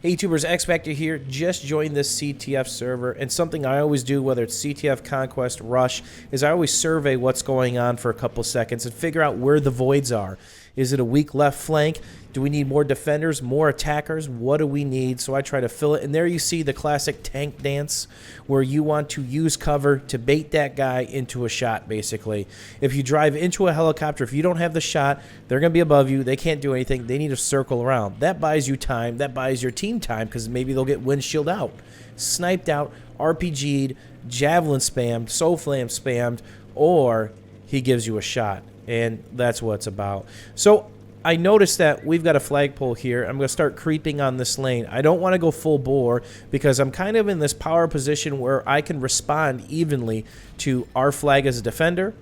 Hey YouTubers, X Factor here. Just joined this CTF server, and something I always do, whether it's CTF, Conquest, Rush, is I always survey what's going on for a couple seconds and figure out where the voids are. Is it a weak left flank? Do we need more defenders, more attackers? What do we need? So I try to fill it. And there you see the classic tank dance where you want to use cover to bait that guy into a shot, basically. If you drive into a helicopter, if you don't have the shot, they're going to be above you. They can't do anything. They need to circle around. That buys you time. That buys your team time because maybe they'll get windshield out, sniped out, RPG'd, javelin spammed, soul flame spammed, or he gives you a shot. And that's what it's about. So I noticed that we've got a flagpole here. I'm going to start creeping on this lane. I don't want to go full bore because I'm kind of in this power position where I can respond evenly to our flag as a defender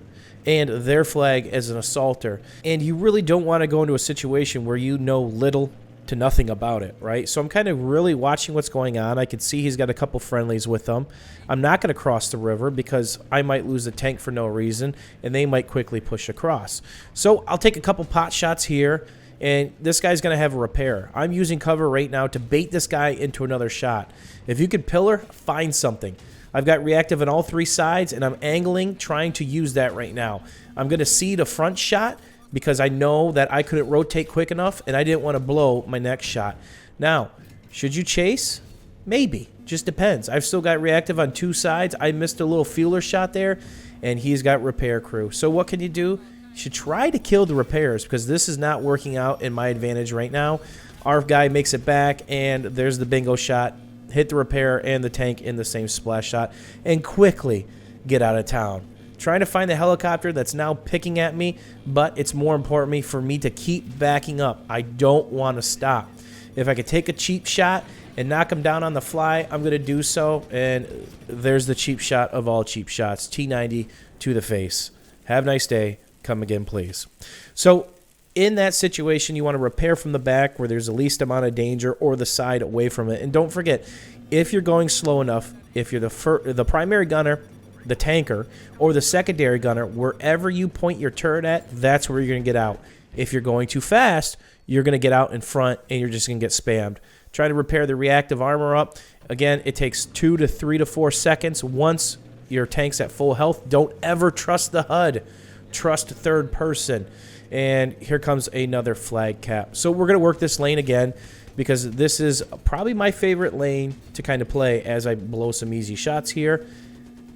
and their flag as an assaulter. And you really don't want to go into a situation where you know little to nothing about it, right? So I'm kind of really watching what's going on. I can see he's got a couple friendlies with them. I'm not going to cross the river because I might lose the tank for no reason, and they might quickly push across. So I'll take a couple pot shots here, and this guy's going to have a repair. I'm using cover right now to bait this guy into another shot. If you could pillar, find something. I've got reactive on all three sides, and I'm angling, trying to use that right now. I'm going to seed a front shot, because I know that I couldn't rotate quick enough and I didn't want to blow my next shot. Now, should you chase? Maybe. Just depends. I've still got reactive on two sides. I missed a little feeler shot there, and he's got repair crew. So what can you do? You should try to kill the repairs because this is not working out in my advantage right now. Our guy makes it back, and there's the bingo shot. Hit the repair and the tank in the same splash shot, and quickly get out of town. Trying to find the helicopter that's now picking at me, but it's more important for me to keep backing up. I don't want to stop. If I could take a cheap shot and knock him down on the fly, I'm going to do so, and there's the cheap shot of all cheap shots, T90 to the face. Have a nice day. Come again, please. So in that situation, you want to repair from the back where there's the least amount of danger or the side away from it. And don't forget, if you're going slow enough, if you're the primary gunner, the tanker, or the secondary gunner, wherever you point your turret at, that's where you're going to get out. If you're going too fast, you're going to get out in front and you're just going to get spammed. Try to repair the reactive armor up. Again, it takes 2 to 3 to 4 seconds. Once your tank's at full health, don't ever trust the HUD. Trust third person. And here comes another flag cap. So we're going to work this lane again because this is probably my favorite lane to kind of play as I blow some easy shots here.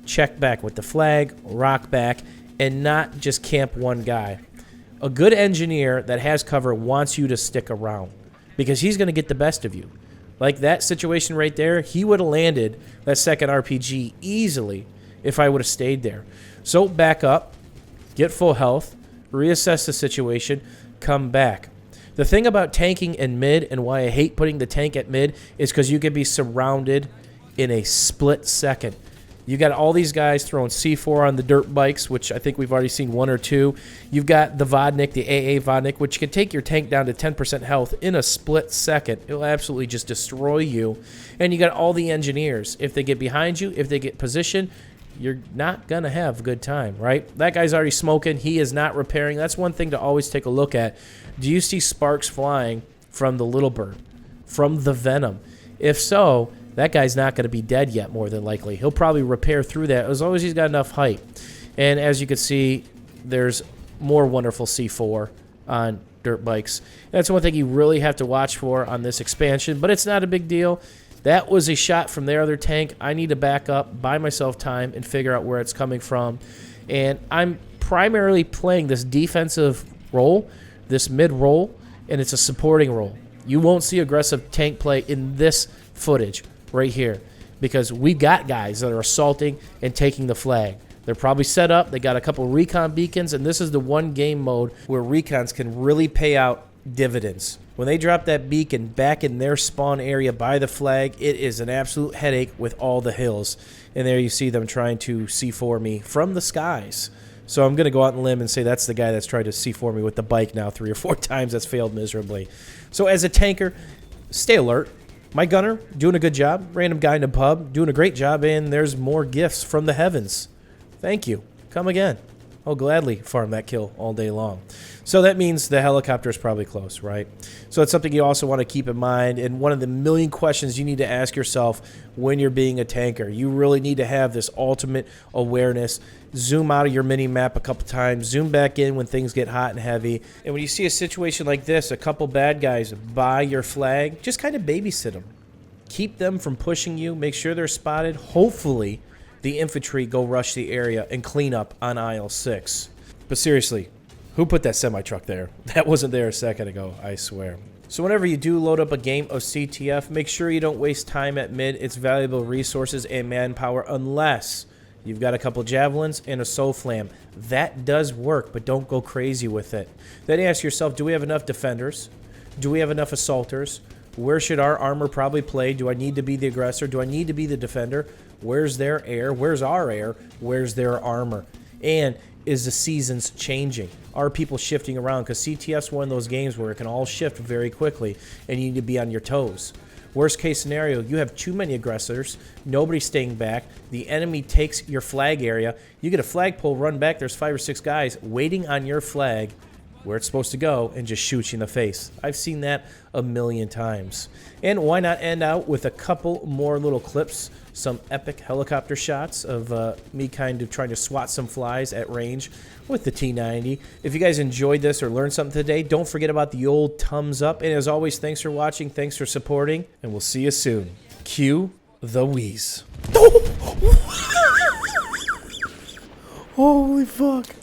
Check back with the flag, rock back, and not just camp one guy. A good engineer that has cover wants you to stick around because he's going to get the best of you. Like that situation right there, he would have landed that second RPG easily if I would have stayed there. So back up, get full health, reassess the situation, come back. The thing about tanking in mid and why I hate putting the tank at mid is because you can be surrounded in a split second. You got all these guys throwing C4 on the dirt bikes, which I think we've already seen 1 or 2. You've got the Vodnik, the AA Vodnik, which can take your tank down to 10% health in a split second. It'll absolutely just destroy you. And you got all the engineers. If they get behind you, if they get positioned, you're not going to have a good time, right? That guy's already smoking. He is not repairing. That's one thing to always take a look at. Do you see sparks flying from the Little Bird, from the Venom? If so, that guy's not going to be dead yet, more than likely. He'll probably repair through that as long as he's got enough height. And as you can see, there's more wonderful C4 on dirt bikes. That's one thing you really have to watch for on this expansion, but it's not a big deal. That was a shot from their other tank. I need to back up, buy myself time, and figure out where it's coming from. And I'm primarily playing this defensive role, this mid role, and it's a supporting role. You won't see aggressive tank play in this footage right here because we've got guys that are assaulting and taking the flag. They're probably set up. They got a couple recon beacons, and this is the one game mode where recons can really pay out dividends. When they drop that beacon back in their spawn area by the flag, it is an absolute headache with all the hills. And there you see them trying to C4 me from the skies. So I'm going to go out on a limb and say that's the guy that's tried to C4 me with the bike now 3 or 4 times. That's failed miserably. So as a tanker, stay alert. My gunner, doing a good job. Random guy in a pub, doing a great job. And there's more gifts from the heavens. Thank you. Come again. I'll gladly farm that kill all day long. So that means the helicopter is probably close, right? So it's something you also want to keep in mind, and one of the million questions you need to ask yourself when you're being a tanker. You really need to have this ultimate awareness. Zoom out of your mini-map a couple times, zoom back in when things get hot and heavy, and when you see a situation like this, a couple bad guys by your flag, just kind of babysit them. Keep them from pushing you, make sure they're spotted. Hopefully the infantry go rush the area and clean up on aisle 6. But seriously, who put that semi-truck there? That wasn't there a second ago, I swear. So whenever you do load up a game of CTF, make sure you don't waste time at mid. It's valuable resources and manpower unless you've got a couple javelins and a soul flam. That does work, but don't go crazy with it. Then ask yourself, do we have enough defenders? Do we have enough assaulters? Where should our armor probably play? Do I need to be the aggressor? Do I need to be the defender? Where's their air? Where's our air? Where's their armor? And is the seasons changing? Are people shifting around? Because CTF's one of those games where it can all shift very quickly and you need to be on your toes. Worst case scenario, you have too many aggressors, nobody's staying back, the enemy takes your flag area, you get a flagpole, run back, there's 5 or 6 guys waiting on your flag where it's supposed to go and just shoot you in the face. I've seen that a million times. And why not end out with a couple more little clips, some epic helicopter shots of me kind of trying to swat some flies at range with the T90. If you guys enjoyed this or learned something today, don't forget about the old thumbs up. And as always, thanks for watching, thanks for supporting, and we'll see you soon. Cue the wheeze. Holy fuck.